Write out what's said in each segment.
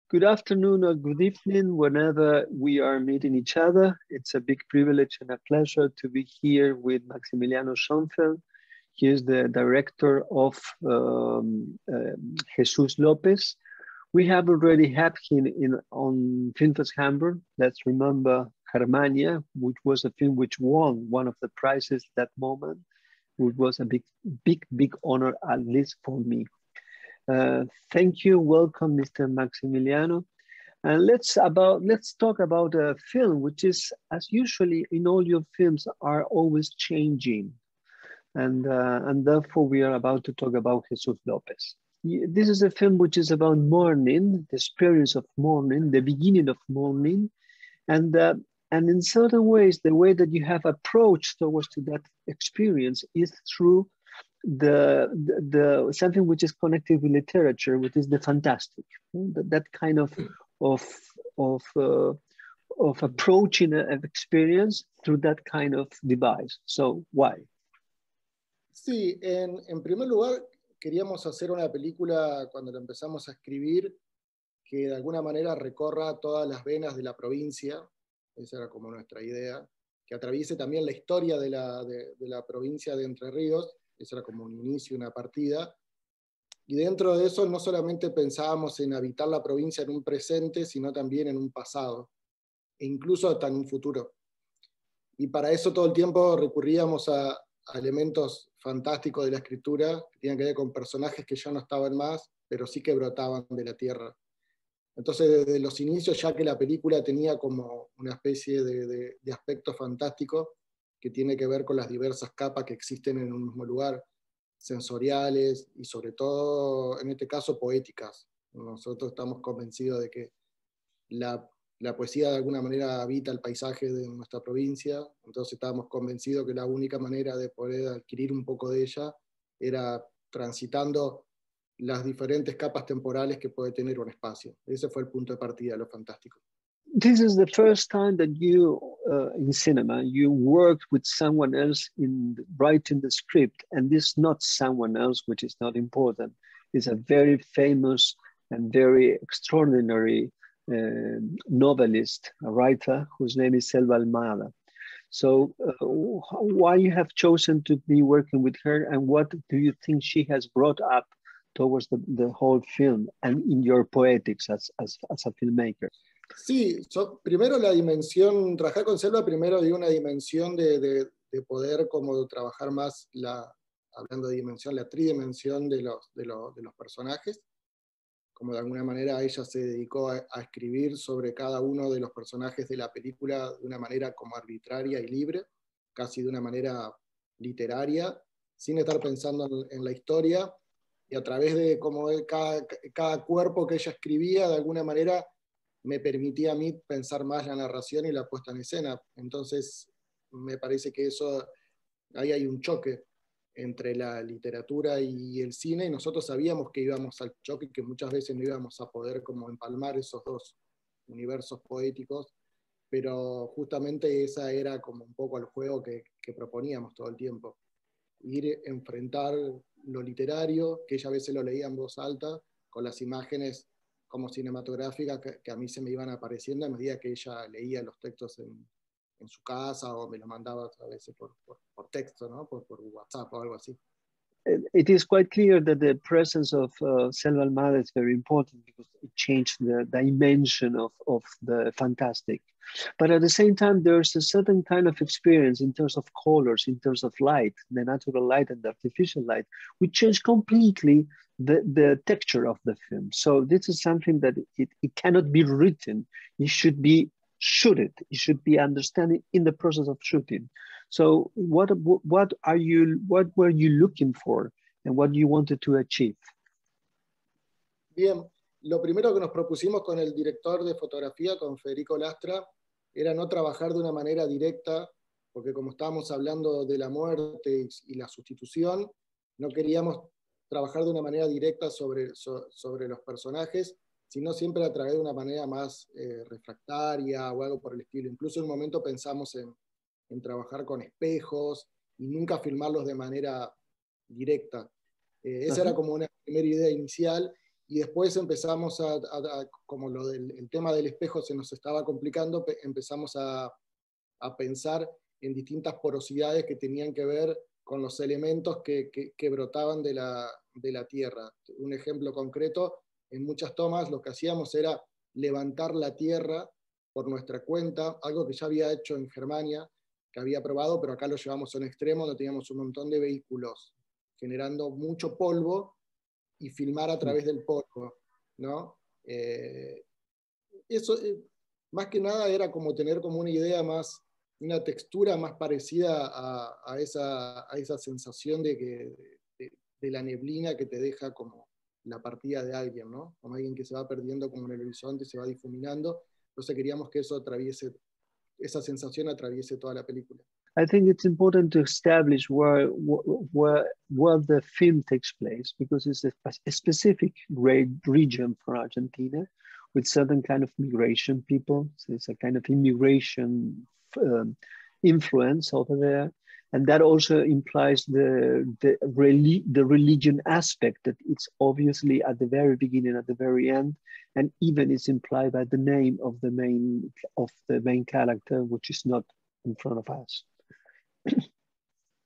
Good afternoon or good evening, whenever we are meeting each other. It's a big privilege and a pleasure to be here with Maximiliano Schoenfeld. He is the director of Jesus Lopez. We have already had him on Filmfest Hamburg. Let's remember Germania, which was a film which won one of the prizes that moment, which was a big honor, at least for me. Thank you, welcome, Mr. Maximiliano. And let's talk about a film, which is, as usually in all your films, are always changing. And therefore we are about to talk about Jesus Lopez. This is a film which is about mourning, the experience of mourning, the beginning of mourning, and in certain ways, the way that you have approached towards to that experience is through the something which is connected with literature, which is the fantastic. That kind of approaching an experience through that kind of device. So why? Sí, en primer lugar, queríamos hacer una película cuando la empezamos a escribir que de alguna manera recorra todas las venas de la provincia, esa era como nuestra idea, que atraviese también la historia de la provincia de Entre Ríos, esa era como un inicio, una partida, y dentro de eso no solamente pensábamos en habitar la provincia en un presente, sino también en un pasado, e incluso hasta en un futuro. Y para eso todo el tiempo recurríamos a elementos fantásticos de la escritura, que tenían que ver con personajes que ya no estaban más, pero sí que brotaban de la tierra. Entonces, desde los inicios, ya que la película tenía como una especie de aspecto fantástico, que tiene que ver con las diversas capas que existen en un mismo lugar, sensoriales y sobre todo, en este caso, poéticas. Nosotros estamos convencidos de que la poesía de alguna manera habita el paisaje de nuestra provincia, entonces estábamos convencidos que la única manera de poder adquirir un poco de ella era transitando las diferentes capas temporales que puede tener un espacio. Ese fue el punto de partida de lo fantástico. This is the first time that you, in cinema, you worked with someone else in writing the script, and this not someone else, which is not important. It's a very famous and very extraordinary novelist, a writer, whose name is Selva Almada. So why you have chosen to be working with her, and what do you think she has brought up towards the whole film and in your poetics as a filmmaker? Sí, primero la dimensión, trabajar con Selva primero dio una dimensión de poder como trabajar más, hablando de dimensión, la tridimensión de los personajes, como de alguna manera ella se dedicó a escribir sobre cada uno de los personajes de la película de una manera como arbitraria y libre, casi de una manera literaria, sin estar pensando en la historia, y a través de como cada cuerpo que ella escribía, de alguna manera me permitía a mí pensar más la narración y la puesta en escena. Entonces me parece que ahí hay un choque entre la literatura y el cine, y nosotros sabíamos que íbamos al choque y que muchas veces no íbamos a poder como empalmar esos dos universos poéticos, pero justamente esa era como un poco el juego que proponíamos todo el tiempo. Ir enfrentar lo literario, que ella a veces lo leía en voz alta, con las imágenes como cinematográficas que a mí se me iban apareciendo a medida que ella leía los textos en su casa, o me los mandaba a veces por texto, ¿no? por WhatsApp o algo así. It is quite clear that the presence of Selva Almada is very important because it changed the dimension of the fantastic. But at the same time, there's a certain kind of experience in terms of colors, in terms of light, the natural light and the artificial light, which change completely the texture of the film. So this is something that it cannot be written. It should be shooted. It should be understanding in the process of shooting. So what were you looking for and what you wanted to achieve? Bien, lo primero que nos propusimos con el director de fotografía, con Federico Lastra, era no trabajar de una manera directa, porque como estábamos hablando de la muerte y la sustitución, no queríamos trabajar de una manera directa sobre los personajes, sino siempre a través de una manera más refractaria o algo por el estilo. Incluso en un momento pensamos en trabajar con espejos y nunca filmarlos de manera directa. Esa era como una primera idea inicial, y después empezamos como el tema del espejo se nos estaba complicando, empezamos a pensar en distintas porosidades que tenían que ver con los elementos que brotaban de la tierra. Un ejemplo concreto, en muchas tomas lo que hacíamos era levantar la tierra por nuestra cuenta, algo que ya había hecho en Germania, que había probado, pero acá lo llevamos a un extremo, donde teníamos un montón de vehículos generando mucho polvo y filmar a través del polvo, ¿no? Eso, más que nada, era como tener como una idea más, una textura más parecida a esa sensación de la neblina que te deja como la partida de alguien, ¿no? Como alguien que se va perdiendo como en el horizonte, se va difuminando. Entonces queríamos que eso atraviese, esa sensación atraviese toda la película. I think it's important to establish where the film takes place, because it's a specific region for Argentina with certain kind of migration people. So it's a kind of immigration influence over there. And that also implies the religion aspect, that it's obviously at the very beginning, at the very end, and even it's implied by the name of the main character, which is not in front of us.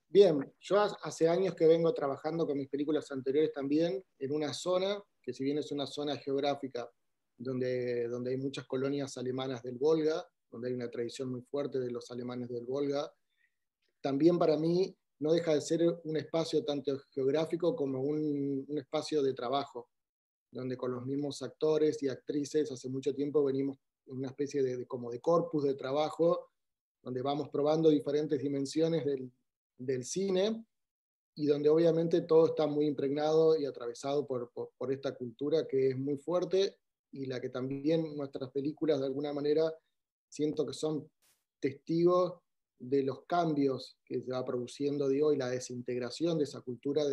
Bien, yo hace años que vengo trabajando con mis películas anteriores también en una zona, que si bien es una zona geográfica donde hay muchas colonias alemanas del Volga, donde hay una tradición muy fuerte de los alemanes del Volga, también para mí no deja de ser un espacio tanto geográfico como un espacio de trabajo, donde con los mismos actores y actrices hace mucho tiempo venimos en una especie como de corpus de trabajo, donde vamos probando diferentes dimensiones del cine, y donde obviamente todo está muy impregnado y atravesado por esta cultura que es muy fuerte, y la que también nuestras películas de alguna manera siento que son testigos de los cambios que se va produciendo de hoy, la desintegración de esa cultura,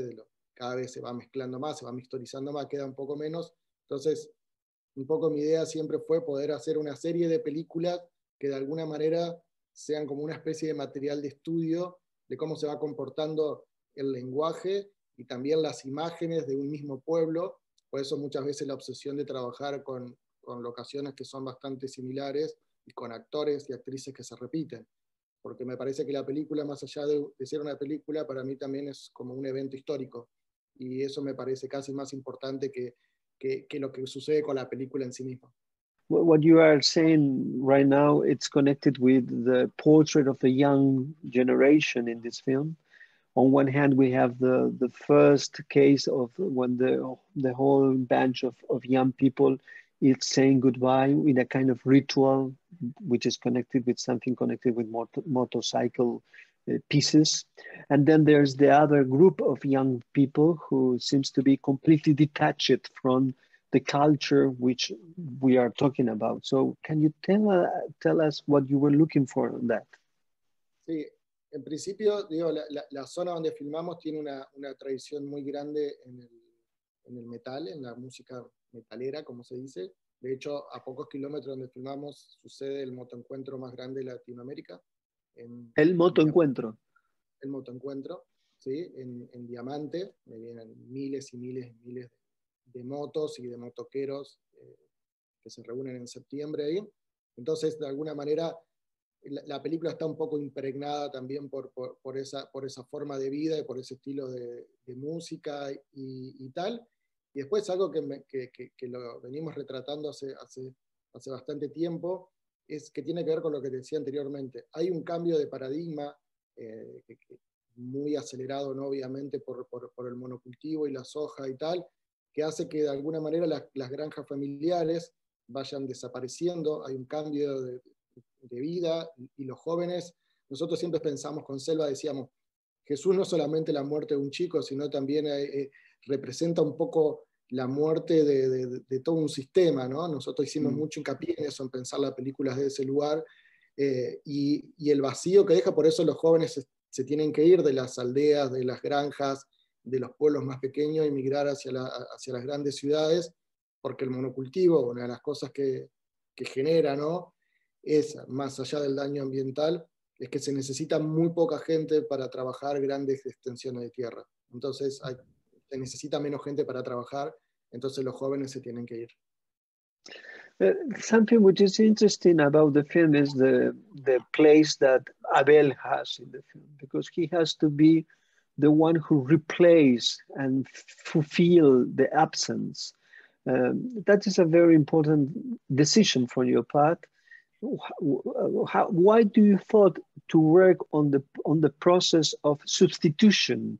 cada vez se va mezclando más, se va mixturizando más, queda un poco menos. Entonces, un poco mi idea siempre fue poder hacer una serie de películas que de alguna manera sean como una especie de material de estudio de cómo se va comportando el lenguaje y también las imágenes de un mismo pueblo. Por eso muchas veces la obsesión de trabajar con locaciones que son bastante similares y con actores y actrices que se repiten. Porque me parece que la película, más allá de ser una película, para mí también es como un evento histórico. Y eso me parece casi más importante que lo que sucede con la película en sí misma. What you are saying right now, it's connected with the portrait of a young generation in this film. On one hand, we have the first case of when the whole bunch of young people is saying goodbye in a kind of ritual, which is connected with something connected with motorcycle pieces. And then there's the other group of young people who seems to be completely detached from the culture which we are talking about. So can you tell us what you were looking for on that? Sí, en principio, digo, la zona donde filmamos tiene una tradición muy grande en el metal, en la música metalera, como se dice. De hecho, a pocos kilómetros donde filmamos sucede el motoencuentro más grande de Latinoamérica. El motoencuentro. El motoencuentro, ¿sí? En Diamante, me vienen miles y miles y miles de motos y de motoqueros que se reúnen en septiembre ahí. Entonces, de alguna manera, la película está un poco impregnada también por esa forma de vida y por ese estilo de música y tal. Y después algo que lo venimos retratando hace bastante tiempo, es que tiene que ver con lo que decía anteriormente. Hay un cambio de paradigma muy acelerado, ¿no? Obviamente por el monocultivo y la soja y tal, que hace que de alguna manera las granjas familiares vayan desapareciendo. Hay un cambio de vida, y los jóvenes, nosotros siempre pensamos con Selva, decíamos, Jesús no solamente la muerte de un chico, sino también representa un poco la muerte de todo un sistema, ¿no? Nosotros hicimos mucho hincapié en eso, en pensar las películas de ese lugar, y el vacío que deja. Por eso los jóvenes se tienen que ir de las aldeas, de las granjas, de los pueblos más pequeños, y migrar hacia las grandes ciudades, porque el monocultivo, una de las cosas que genera, ¿no?, es, más allá del daño ambiental, es que se necesita muy poca gente para trabajar grandes extensiones de tierra. Entonces se necesita menos gente para trabajar, entonces los jóvenes se tienen que ir. Something which is interesting about the film is the place that Abel has in the film, because he has to be the one who replace and fulfill the absence. That is a very important decision for your part. Why do you thought to work on the process of substitution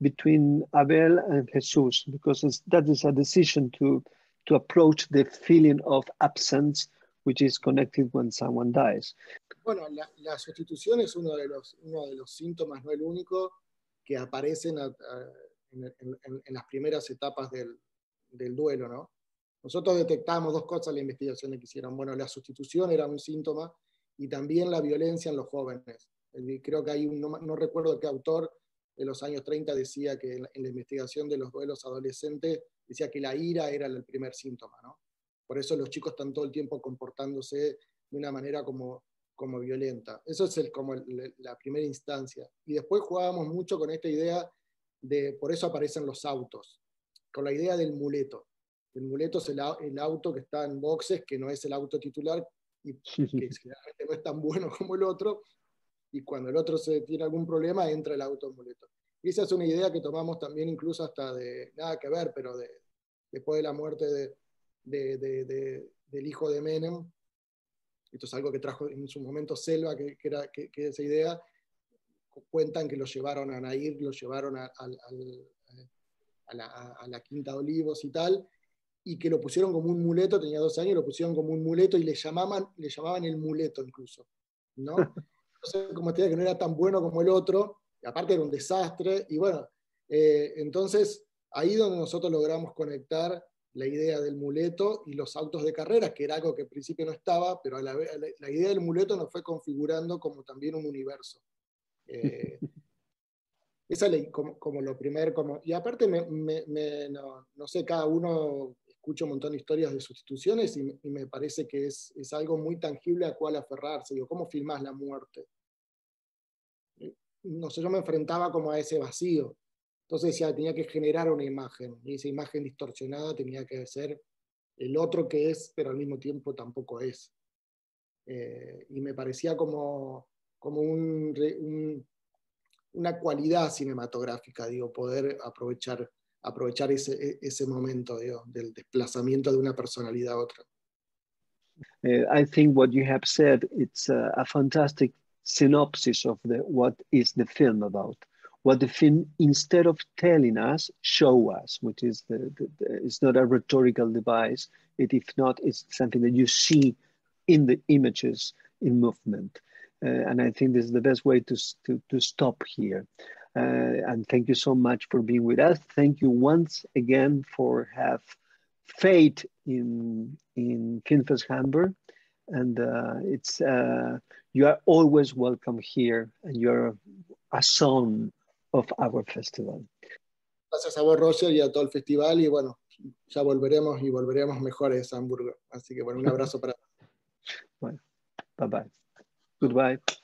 between Abel and Jesus? Because that is a decision to approach the feeling of absence, which is connected when someone dies. Bueno, la sustitución es uno de los síntomas, no el único, que aparecen en las primeras etapas del duelo, ¿no? Nosotros detectamos dos cosas en la investigación que hicieron. Bueno, la sustitución era un síntoma y también la violencia en los jóvenes. Creo que hay no recuerdo qué autor de los años 30 decía que en la investigación de los duelos adolescentes decía que la ira era el primer síntoma, ¿no? Por eso los chicos están todo el tiempo comportándose de una manera como violenta. Eso es como la primera instancia. Y después jugábamos mucho con esta idea por eso aparecen los autos, con la idea del muleto. El muleto es el auto que está en boxes, que no es el auto titular y que generalmente no es tan bueno como el otro, y cuando el otro tiene algún problema entra el auto en muleto. Y esa es una idea que tomamos también incluso hasta nada que ver, pero después de la muerte del hijo de Menem. Esto es algo que trajo en su momento Selva, que esa idea, cuentan que lo llevaron a Nair, lo llevaron a la Quinta de Olivos y tal, y que lo pusieron como un muleto, tenía 2 años, lo pusieron como un muleto y le llamaban el muleto incluso, ¿no? Entonces, como te digo, que no era tan bueno como el otro, y aparte era un desastre, y bueno, entonces ahí donde nosotros logramos conectar la idea del muleto y los autos de carreras, que era algo que al principio no estaba, pero la idea del muleto nos fue configurando como también un universo. Esa ley como lo primero, y aparte no sé, cada uno escucha un montón de historias de sustituciones y me parece que es algo muy tangible a cual aferrarse. Digo, ¿cómo filmás la muerte? No sé, yo me enfrentaba como a ese vacío. Entonces decía, tenía que generar una imagen, y esa imagen distorsionada tenía que ser el otro que es, pero al mismo tiempo tampoco es. Y me parecía como una cualidad cinematográfica, digo, poder aprovechar ese momento, digo, del desplazamiento de una personalidad a otra. I think what you have said, it's a fantastic synopsis of what is the film about. What the film, instead of telling us, show us, which is it's not a rhetorical device. If not, it's something that you see in the images in movement. And I think this is the best way to stop here. And thank you so much for being with us. Thank you once again for have faith in Filmfest Hamburg, and you are always welcome here, and you're a son of our festival. Gracias a vos, Roger, y a todo el festival, y bueno, ya volveremos mejores a Hamburgo. Así que bueno, un abrazo para todos. Bueno, bye bye. Goodbye.